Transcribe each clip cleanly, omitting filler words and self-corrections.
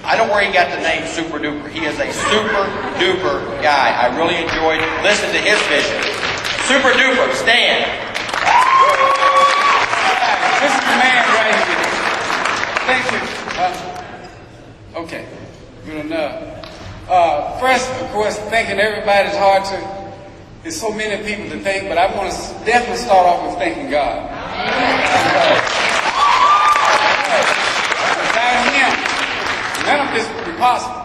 I don't know where he got the name Super Dooper. He is a super duper guy. I really enjoyed listening to his vision. Super Dooper, stand. This is the man right here. Thank you. Okay, good enough. First, of course, thanking everybody. It's hard to, there's so many people to thank, but I want to definitely start off with thanking God. Without Him, none of this would be possible.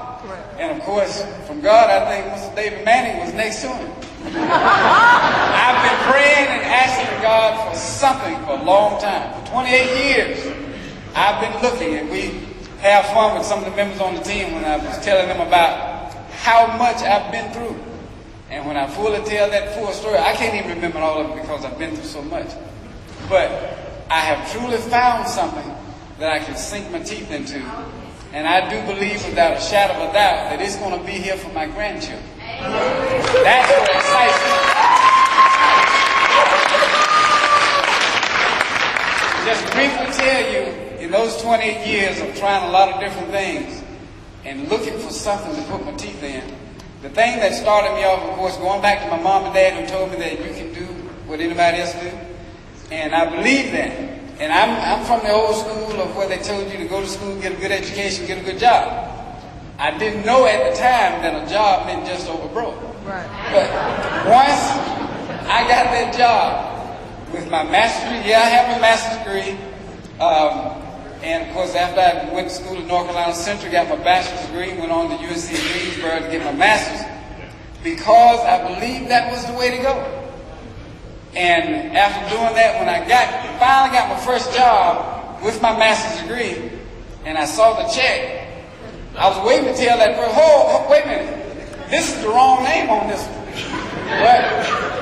And of course, from God, I think Mr. David Manning was next to him. I've been praying and asking God for something for a long time. For 28 years, I've been looking, and we have fun with some of the members on the team when I was telling them about how much I've been through. And when I fully tell that full story, I can't even remember all of it because I've been through so much. But I have truly found something that I can sink my teeth into. And I do believe without a shadow of a doubt that it's going to be here for my grandchildren. That's what excites me. Just briefly tell you, in those 28 years of trying a lot of different things and looking for something to put my teeth in, the thing that started me off, of course, going back to my mom and dad who told me that you can do what anybody else do. And I believe that. And I'm from the old school of where they told you to go to school, get a good education, get a good job. I didn't know at the time that a job meant just over broke. Right. But once I got that job with my master's degree, I have a master's degree. And of course, after I went to school at North Carolina Central, got my bachelor's degree, went on to UNC Greensboro to get my master's, because I believed that was the way to go. And after doing that, when I finally got my first job with my master's degree, and I saw the check, I was waiting to tell that person, oh, wait a minute, this is the wrong name on this one. But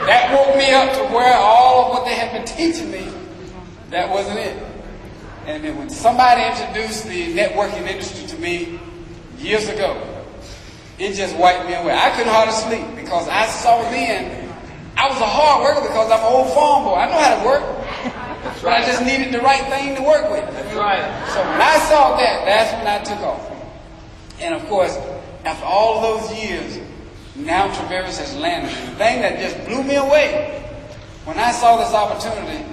that woke me up to where all of what they had been teaching me, that wasn't it. And then when somebody introduced the networking industry to me years ago, it just wiped me away. I couldn't hardly sleep because I saw then I was a hard worker because I'm an old farm boy. I know how to work. That's right. But I just needed the right thing to work with. That's right. So when I saw that, that's when I took off. And of course, after all of those years, now Traverse has landed. And the thing that just blew me away, when I saw this opportunity,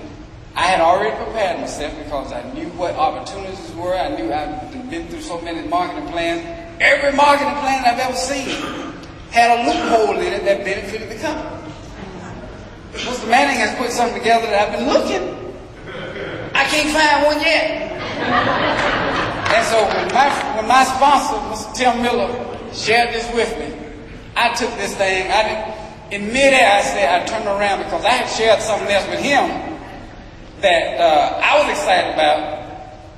I had already prepared myself because I knew what opportunities were. I knew I'd been through so many marketing plans. Every marketing plan I've ever seen had a loophole in it that benefited the company. Mr. Manning has put something together that I've been looking. I can't find one yet. And so when my sponsor, Mr. Tim Miller, shared this with me, I took this thing. In midair, I turned around because I had shared something else with him that I was excited about.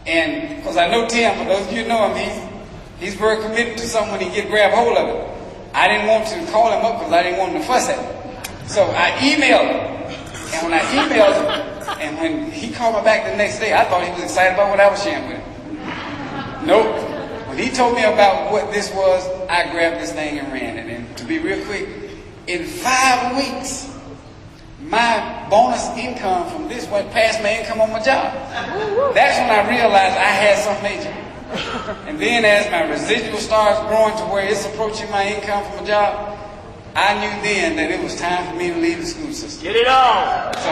And because I know Tim, for those of you who know him, he's very committed to something when he grab hold of it. I didn't want to call him up because I didn't want him to fuss at me. So I emailed him. And when I emailed him, and when he called me back the next day, I thought he was excited about what I was sharing with him. Nope. When he told me about what this was, I grabbed this thing and ran it. And to be real quick, in 5 weeks, my bonus income from this went past my income on my job. That's when I realized I had some major. And then as my residual starts growing to where it's approaching my income from a job, I knew then that it was time for me to leave the school system. Get it on! So,